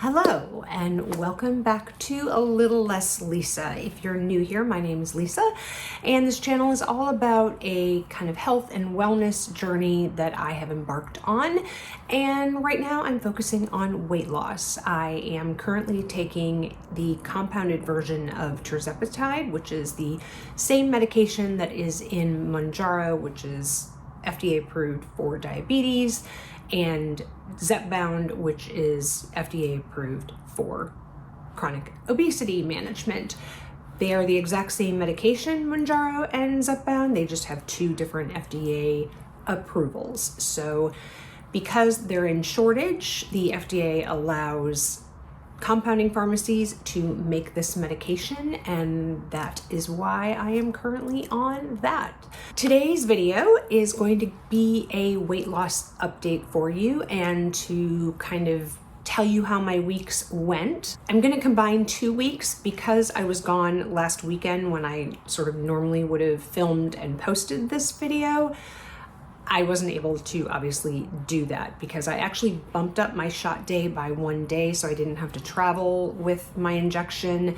Hello and welcome back to A Little Less Lisa. If you're new here, my name is Lisa and this channel is all about a kind of health and wellness journey that I have embarked on, and right now I'm focusing on weight loss. I am currently taking the compounded version of tirzepatide, which is the same medication that is in Mounjaro, which is FDA approved for diabetes, and Zepbound, which is FDA approved for chronic obesity management. They are the exact same medication, Mounjaro and Zepbound, they just have two different FDA approvals. So because they're in shortage, the FDA allows compounding pharmacies to make this medication, and that is why I am currently on that. Today's video is going to be a weight loss update for you and to kind of tell you how my weeks went. I'm going to combine 2 weeks because I was gone last weekend when I sort of normally would have filmed and posted this video. I wasn't able to obviously do that because I actually bumped up my shot day by 1 day so I didn't have to travel with my injection.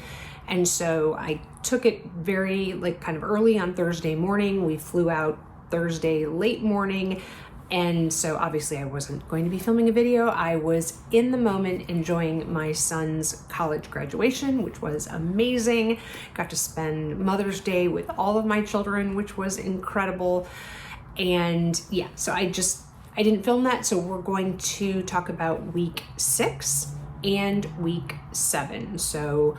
And so I took it very kind of early on Thursday morning. We flew out Thursday late morning. And so obviously I wasn't going to be filming a video. I was in the moment enjoying my son's college graduation, which was amazing. Got to spend Mother's Day with all of my children, which was incredible. And yeah, so I didn't film that. So we're going to talk about week 6 and week 7. So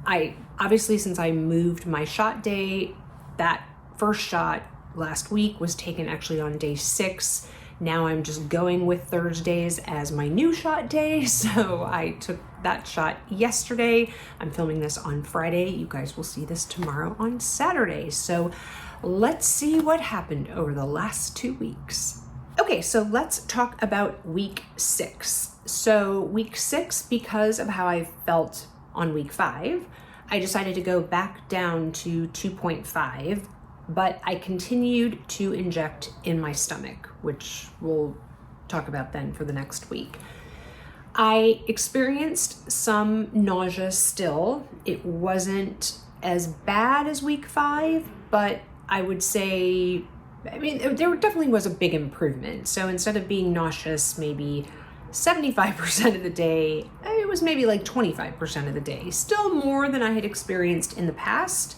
obviously, since I moved my shot day, that first shot last week was taken actually on day 6. Now I'm just going with Thursdays as my new shot day. So I took that shot yesterday. I'm filming this on Friday. You guys will see this tomorrow on Saturday. So let's see what happened over the last 2 weeks. Okay, so let's talk about week 6. So week 6, because of how I felt on week 5, I decided to go back down to 2.5, but I continued to inject in my stomach, which we'll talk about then for the next week. I experienced some nausea still. It wasn't as bad as week 5, but I would say, there definitely was a big improvement. So instead of being nauseous maybe 75% of the day, it was maybe like 25% of the day. Still more than I had experienced in the past,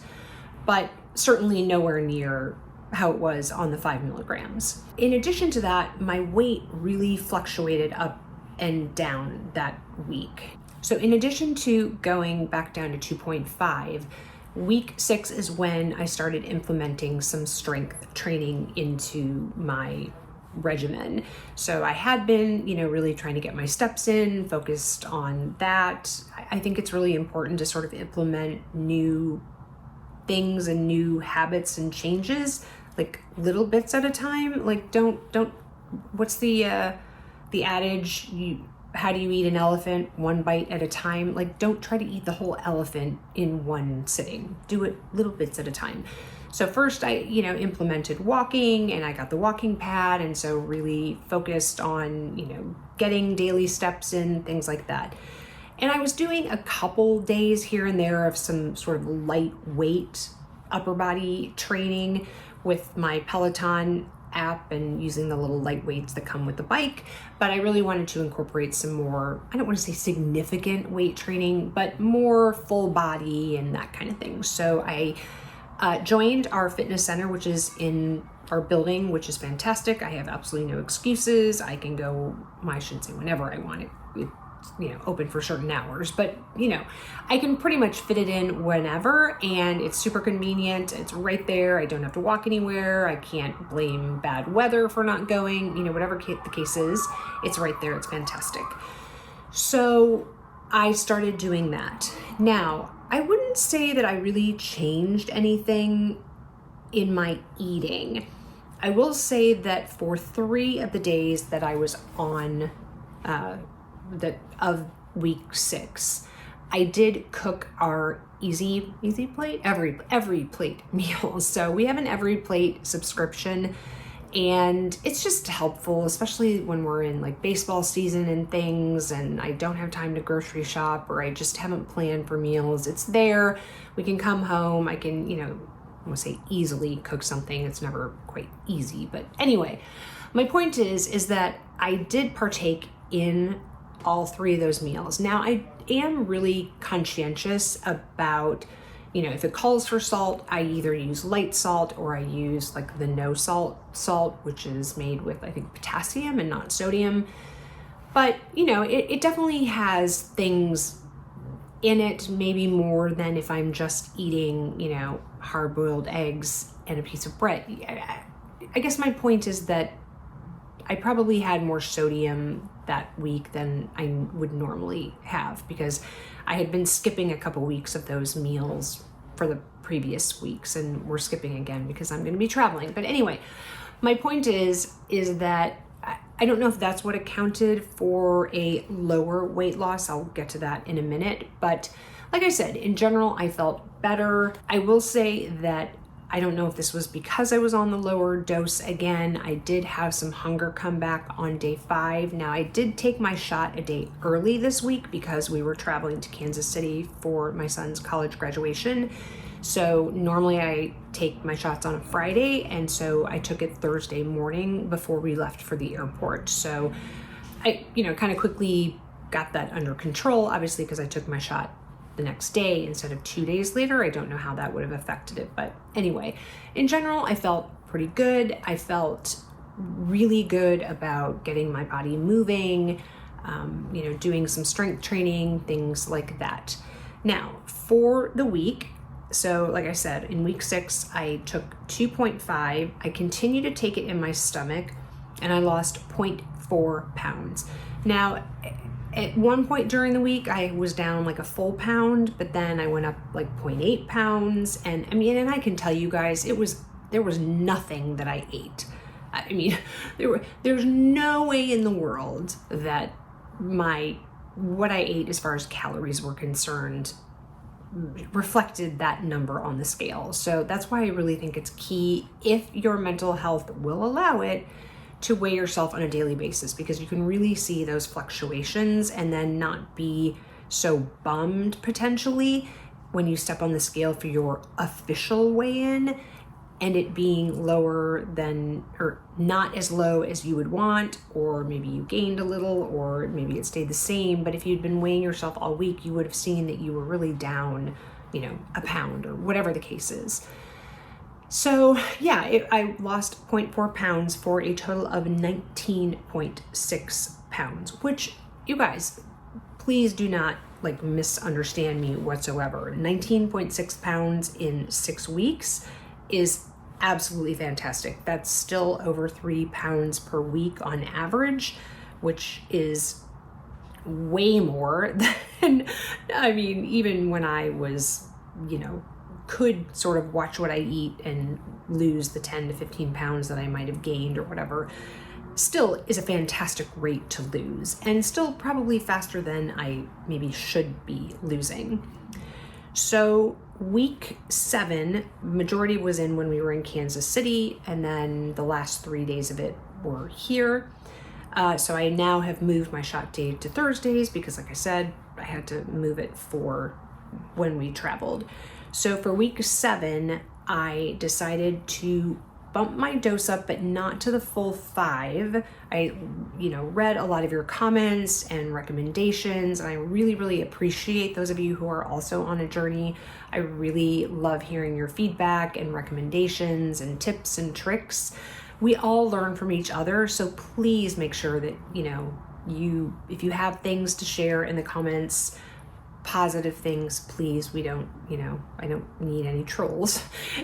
but certainly nowhere near how it was on the 5 milligrams. In addition to that, my weight really fluctuated up and down that week. So in addition to going back down to 2.5, week 6 is when I started implementing some strength training into my regimen. So I had been, really trying to get my steps in, focused on that. I think it's really important to sort of implement new things and new habits and changes, like little bits at a time. Like don't, what's the adage? How do you eat an elephant? One bite at a time. Like, don't try to eat the whole elephant in one sitting. Do it little bits at a time. So first I, implemented walking, and I got the walking pad. And so really focused on, getting daily steps in, things like that. And I was doing a couple days here and there of some sort of lightweight upper body training with my Peloton app and using the little light weights that come with the bike, but I really wanted to incorporate some more, I don't want to say significant weight training, but more full body and that kind of thing. So I joined our fitness center, which is in our building, which is fantastic. I have absolutely no excuses. I can go, I shouldn't say whenever I want it. Open for certain hours, but I can pretty much fit it in whenever, and it's super convenient. It's right there. I don't have to walk anywhere. I can't blame bad weather for not going, whatever the case is, it's right there. It's fantastic. So I started doing that. Now, I wouldn't say that I really changed anything in my eating. I will say that for 3 of the days that I was on of week 6, I did cook our easy plate, every plate meal. So we have an every plate subscription, And it's just helpful, especially when we're in like baseball season and things, and I don't have time to grocery shop, or I just haven't planned for meals. It's there. We can come home. I can, I want to say easily cook something. It's never quite easy. But anyway, my point is that I did partake in all three of those meals. Now, I am really conscientious about, if it calls for salt, I either use light salt or I use like the no salt, which is made with, I think, potassium and not sodium. But, it definitely has things in it, maybe more than if I'm just eating, hard-boiled eggs and a piece of bread. I guess my point is that I probably had more sodium that week than I would normally have, because I had been skipping a couple weeks of those meals for the previous weeks, and we're skipping again because I'm going to be traveling. But anyway, my point is that I don't know if that's what accounted for a lower weight loss. I'll get to that in a minute. But like I said, in general, I felt better. I will say that I don't know if this was because I was on the lower dose again. I did have some hunger come back on day 5. Now, I did take my shot a day early this week because we were traveling to Kansas City for my son's college graduation. So normally I take my shots on a Friday, and so I took it Thursday morning before we left for the airport. So I, kind of quickly got that under control, obviously, because I took my shot the next day instead of 2 days later. I don't know how that would have affected it, but anyway, in general, I felt pretty good. I felt really good about getting my body moving, doing some strength training, things like that. Now, for the week, so like I said, in week 6, I took 2.5. I continued to take it in my stomach, and I lost 0.4 pounds. Now, at one point during the week, I was down like a full pound, but then I went up like 0.8 pounds. And and I can tell you guys, there was nothing that I ate. There's no way in the world that what I ate as far as calories were concerned reflected that number on the scale. So that's why I really think it's key, if your mental health will allow it, to weigh yourself on a daily basis, because you can really see those fluctuations and then not be so bummed potentially when you step on the scale for your official weigh-in and it being lower than, or not as low as you would want, or maybe you gained a little, or maybe it stayed the same. But if you'd been weighing yourself all week, you would have seen that you were really down, a pound or whatever the case is. So yeah, I lost 0.4 pounds for a total of 19.6 pounds, which, you guys, please do not misunderstand me whatsoever. 19.6 pounds in 6 weeks is absolutely fantastic. That's still over 3 pounds per week on average, which is way more than, even when I was, could sort of watch what I eat and lose the 10 to 15 pounds that I might have gained or whatever, still is a fantastic rate to lose, and still probably faster than I maybe should be losing. So week 7, majority was in when we were in Kansas City, and then the last 3 days of it were here. So I now have moved my shot day to Thursdays because, like I said, I had to move it for when we traveled. So for week 7, I decided to bump my dose up, but not to the full 5. I, read a lot of your comments and recommendations, and I really, really appreciate those of you who are also on a journey. I really love hearing your feedback and recommendations and tips and tricks. We all learn from each other, so please make sure that, if you have things to share in the comments, positive things, please. I don't need any trolls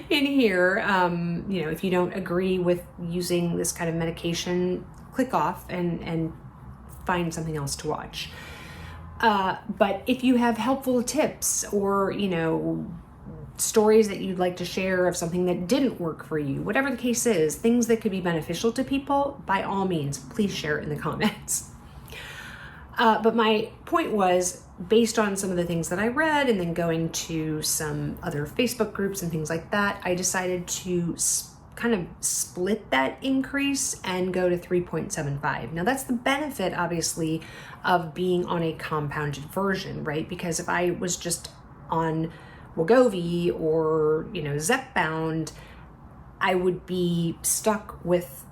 in here. If you don't agree with using this kind of medication, click off and find something else to watch. But if you have helpful tips or, stories that you'd like to share of something that didn't work for you, whatever the case is, things that could be beneficial to people, by all means, please share it in the comments. But my point was, based on some of the things that I read and then going to some other Facebook groups and things like that, I decided to kind of split that increase and go to 3.75. Now that's the benefit, obviously, of being on a compounded version, right? Because if I was just on Wegovy or, Zepbound, I would be stuck with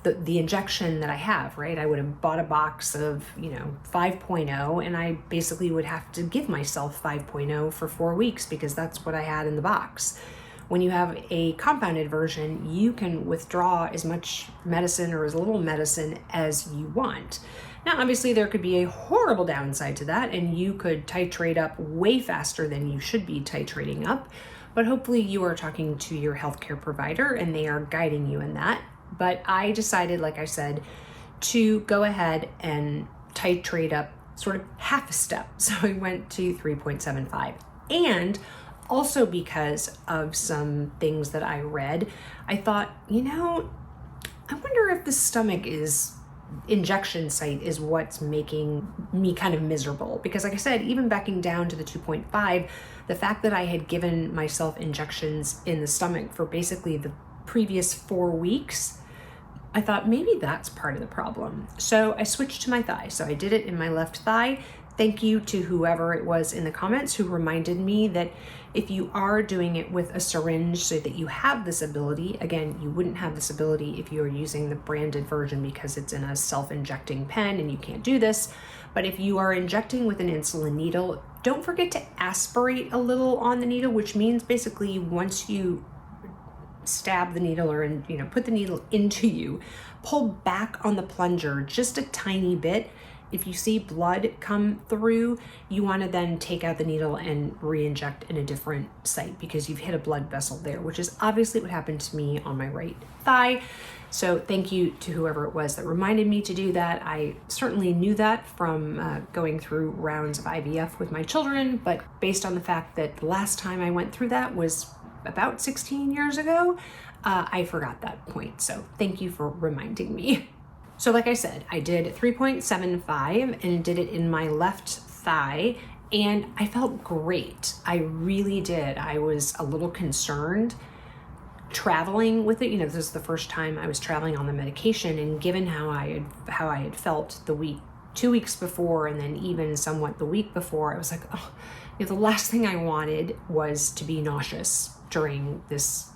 the injection that I have, right? I would have bought a box of, 5.0, and I basically would have to give myself 5.0 for 4 weeks because that's what I had in the box. When you have a compounded version, you can withdraw as much medicine or as little medicine as you want. Now, obviously, there could be a horrible downside to that, and you could titrate up way faster than you should be titrating up. But hopefully you are talking to your healthcare provider and they are guiding you in that. But I decided, like I said, to go ahead and titrate up sort of half a step. So I went to 3.75. And also because of some things that I read, I thought, I wonder if the stomach injection site is what's making me kind of miserable. Because like I said, even backing down to the 2.5, the fact that I had given myself injections in the stomach for basically the previous 4 weeks, I thought maybe that's part of the problem. So I switched to my thigh. So I did it in my left thigh. Thank you to whoever it was in the comments who reminded me that if you are doing it with a syringe so that you have this ability, again, you wouldn't have this ability if you are using the branded version because it's in a self-injecting pen and you can't do this. But if you are injecting with an insulin needle, don't forget to aspirate a little on the needle, which means basically once you stab the needle or put the needle into you, pull back on the plunger just a tiny bit. If you see blood come through, you want to then take out the needle and re-inject in a different site because you've hit a blood vessel there, which is obviously what happened to me on my right thigh. So thank you to whoever it was that reminded me to do that. I certainly knew that from going through rounds of IVF with my children, but based on the fact that the last time I went through that was about 16 years ago, I forgot that point. So thank you for reminding me. So like I said, I did 3.75 and did it in my left thigh, and I felt great. I really did. I was a little concerned traveling with it. This is the first time I was traveling on the medication, and given how I had felt the 2 weeks before, and then even somewhat the week before, I was like, the last thing I wanted was to be nauseous during this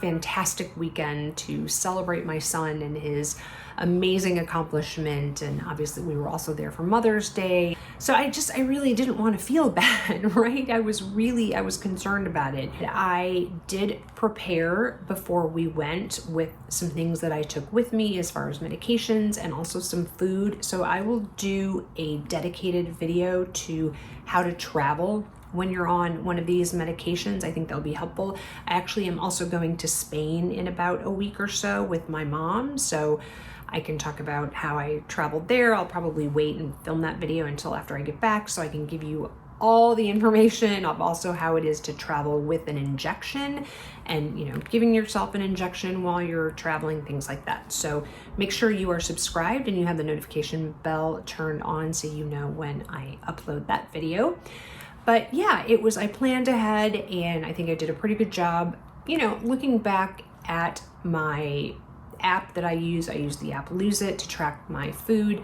fantastic weekend to celebrate my son and his amazing accomplishment. And obviously we were also there for Mother's Day. So I really didn't want to feel bad, right? I was concerned about it. I did prepare before we went with some things that I took with me as far as medications and also some food. So I will do a dedicated video to how to travel when you're on one of these medications. I think that'll be helpful. I actually am also going to Spain in about a week or so with my mom, so I can talk about how I traveled there. I'll probably wait and film that video until after I get back so I can give you all the information of also how it is to travel with an injection and, giving yourself an injection while you're traveling, things like that. So make sure you are subscribed and you have the notification bell turned on so you know when I upload that video. But yeah, I planned ahead and I think I did a pretty good job. Looking back at my app that I use the app Lose It to track my food.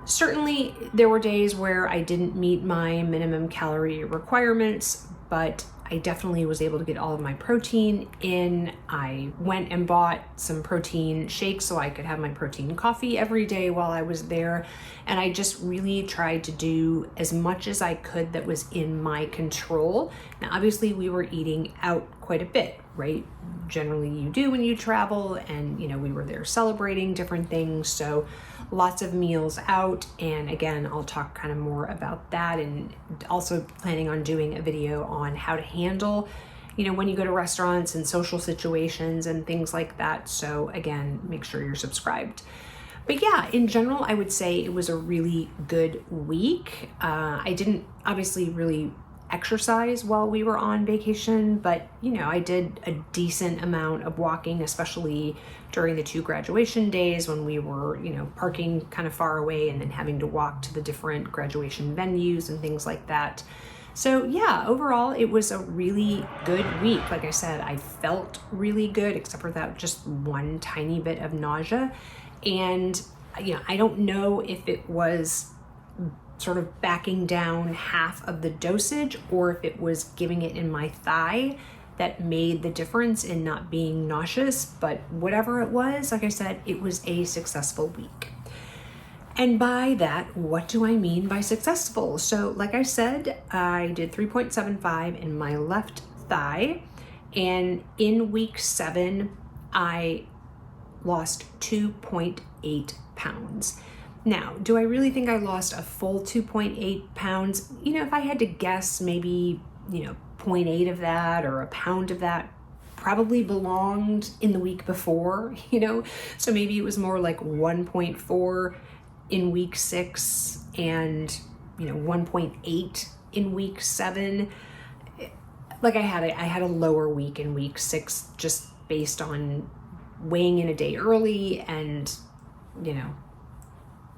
Certainly there were days where I didn't meet my minimum calorie requirements, but I definitely was able to get all of my protein in. I went and bought some protein shakes so I could have my protein coffee every day while I was there. And I just really tried to do as much as I could that was in my control. Now, obviously we were eating out quite a bit, right? Generally you do when you travel, and we were there celebrating different things. So lots of meals out. And again, I'll talk kind of more about that, and also planning on doing a video on how to handle, when you go to restaurants and social situations and things like that. So again, make sure you're subscribed. But yeah, in general, I would say it was a really good week. I didn't obviously really exercise while we were on vacation, but I did a decent amount of walking, especially during the 2 graduation days when we were, parking kind of far away and then having to walk to the different graduation venues and things like that. So yeah, overall, it was a really good week. Like I said, I felt really good, except for that just one tiny bit of nausea. And, I don't know if it was sort of backing down half of the dosage or if it was giving it in my thigh that made the difference in not being nauseous. But whatever it was, like I said, it was a successful week. And by that, what do I mean by successful? So like I said, I did 3.75 in my left thigh, and in week 7, I lost 2.8 pounds. Now, do I really think I lost a full 2.8 pounds? If I had to guess, maybe, 0.8 of that or a pound of that probably belonged in the week before, so maybe it was more like 1.4 in week 6 and 1.8 in week 7. Like I had a lower week in week 6 just based on weighing in a day early, and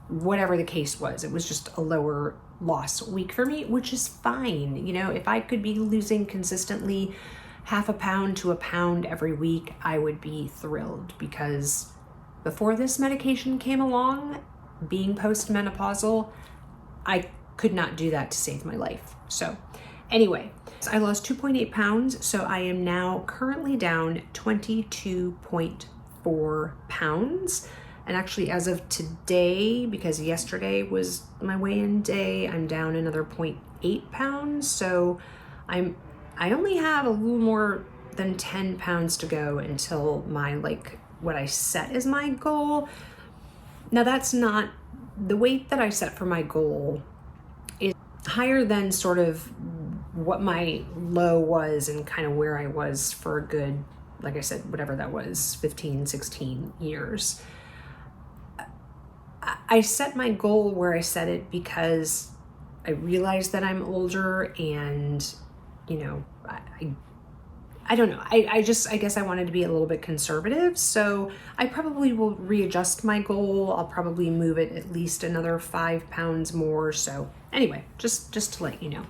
whatever the case was, it was just a lower loss week for me, which is fine. If I could be losing consistently half a pound to a pound every week, I would be thrilled, because before this medication came along, being postmenopausal, I could not do that to save my life. So anyway, I lost 2.8 pounds. So I am now currently down 22.4 pounds. And actually, as of today, because yesterday was my weigh-in day, I'm down another 0.8 pounds. So I only have a little more than 10 pounds to go until my, what I set as my goal. Now, that's not the weight that I set for my goal is higher than sort of what my low was and kind of where I was for a good, like I said, whatever that was, 15, 16 years. I set my goal where I set it because I realized that I'm older, and, I don't know. I guess I wanted to be a little bit conservative. So I probably will readjust my goal. I'll probably move it at least another 5 pounds more. So anyway, just to let you know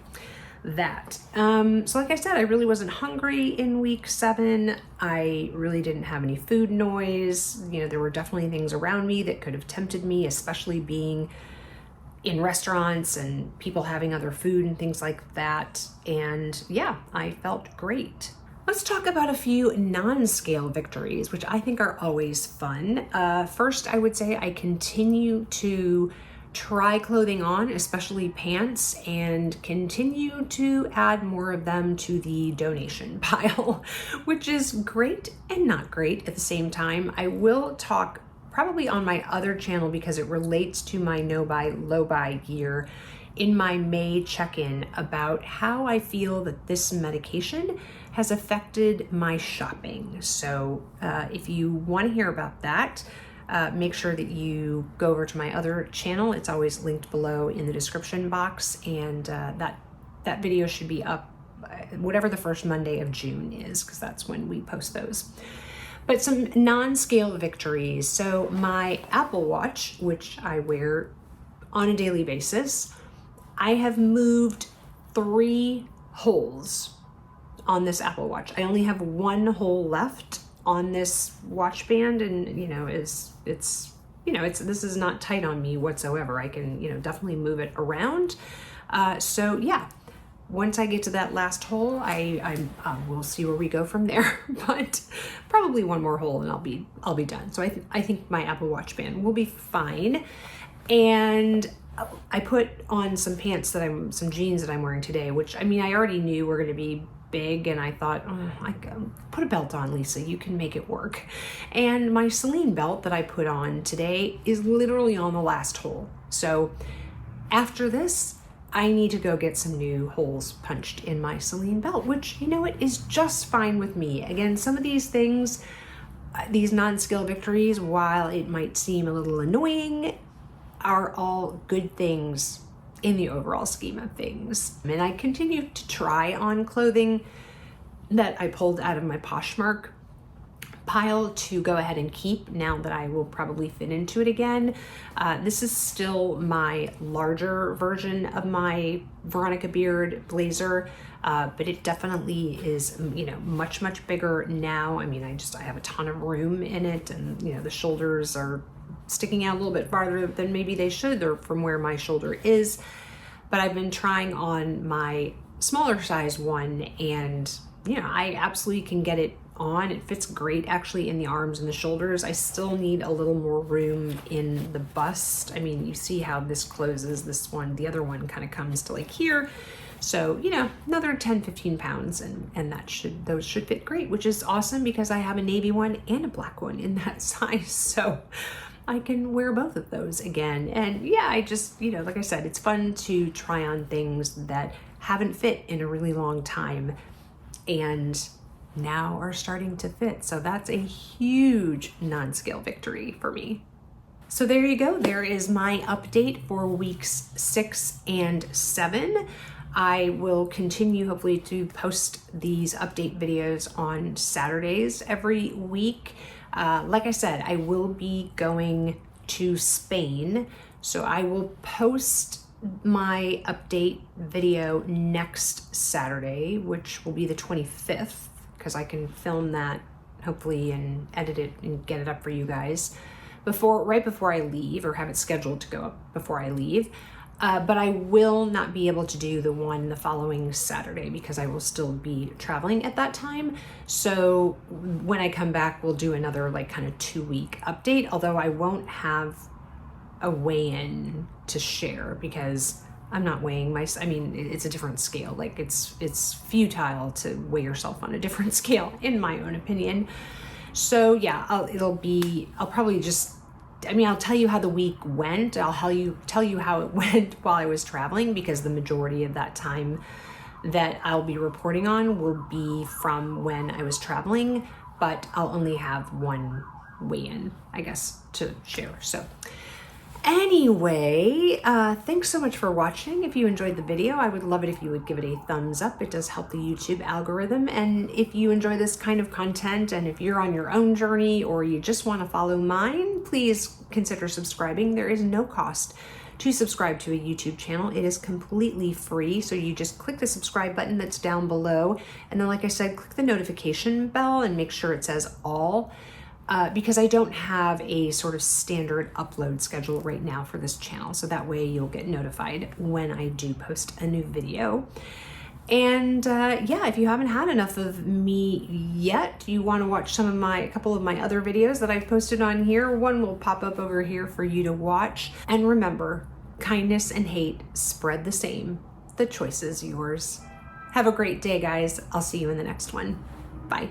that. So like I said, I really wasn't hungry in week 7. I really didn't have any food noise. There were definitely things around me that could have tempted me, especially being in restaurants and people having other food and things like that. And yeah, I felt great. Let's talk about a few non-scale victories, which I think are always fun. First, I would say I continue to try clothing on, especially pants, and continue to add more of them to the donation pile, which is great and not great at the same time. I will talk probably on my other channel, because it relates to my no-buy, low-buy gear, in my May check-in about how I feel that this medication has affected my shopping. So if you want to hear about that, make sure that you go over to my other channel. It's always linked below in the description box, and that video should be up whatever the first Monday of June is, because that's when we post those. But some non-scale victories. So my Apple Watch, which I wear on a daily basis, I have moved 3 holes on this Apple Watch. I only have 1 hole left on this watch band, and this is not tight on me whatsoever. I can definitely move it around. So yeah, once I get to that last hole, we'll see where we go from there. But probably 1 more hole and I'll be done. So I think my Apple Watch band will be fine. And I put on some some jeans that I'm wearing today, which I already knew were going to be big, and I thought, put a belt on, Lisa, you can make it work. And my Celine belt that I put on today is literally on the last hole. So after this, I need to go get some new holes punched in my Celine belt, which, is just fine with me. Again, some of these things, these non-skill victories, while it might seem a little annoying, are all good things in the overall scheme of things. And I continue to try on clothing that I pulled out of my Poshmark pile to go ahead and keep now that I will probably fit into it again. This is still my larger version of my Veronica beard blazer, but it definitely is, you know, much bigger now. I mean, I have a ton of room in it, and you know, the shoulders are sticking out a little bit farther than maybe they should, or from where my shoulder is. But I've been trying on my smaller size one, and you know, I absolutely can get it on. It fits great actually in the arms and the shoulders. I still need a little more room in the bust. I mean, you see how this closes, this one, the other one kind of comes to like here. So, you know, another 10-15 pounds, and those should fit great, which is awesome because I have a navy one and a black one in that size. So I can wear both of those again. And yeah, I just, you know, like I said, it's fun to try on things that haven't fit in a really long time and now are starting to fit. So that's a huge non-scale victory for me. So there you go. There is my update for weeks 6 and 7. I will continue hopefully to post these update videos on Saturdays every week. Like I said, I will be going to Spain, so I will post my update video next Saturday, which will be the 25th, because I can film that hopefully and edit it and get it up for you guys right before I leave, or have it scheduled to go up before I leave. But I will not be able to do the one the following Saturday because I will still be traveling at that time. So when I come back, we'll do another like kind of 2-week update, although I won't have a weigh-in to share because I'm not weighing I mean, it's a different scale. Like it's futile to weigh yourself on a different scale, in my own opinion. So yeah, I'll probably just, I mean, I'll tell you how the week went. I'll tell you how it went while I was traveling, because the majority of that time that I'll be reporting on will be from when I was traveling, but I'll only have one weigh-in, I guess, to share. So anyway, thanks so much for watching. If you enjoyed the video, I would love it if you would give it a thumbs up. It does help the YouTube algorithm. And if you enjoy this kind of content, and if you're on your own journey or you just want to follow mine, please consider subscribing. There is no cost to subscribe to a YouTube channel. It is completely free. So you just click the subscribe button that's down below. And then, like I said, click the notification bell and make sure it says all. Because I don't have a sort of standard upload schedule right now for this channel. So that way you'll get notified when I do post a new video. And yeah, if you haven't had enough of me yet, you want to watch a couple of my other videos that I've posted on here. One will pop up over here for you to watch. And remember, kindness and hate spread the same. The choice is yours. Have a great day, guys. I'll see you in the next one. Bye.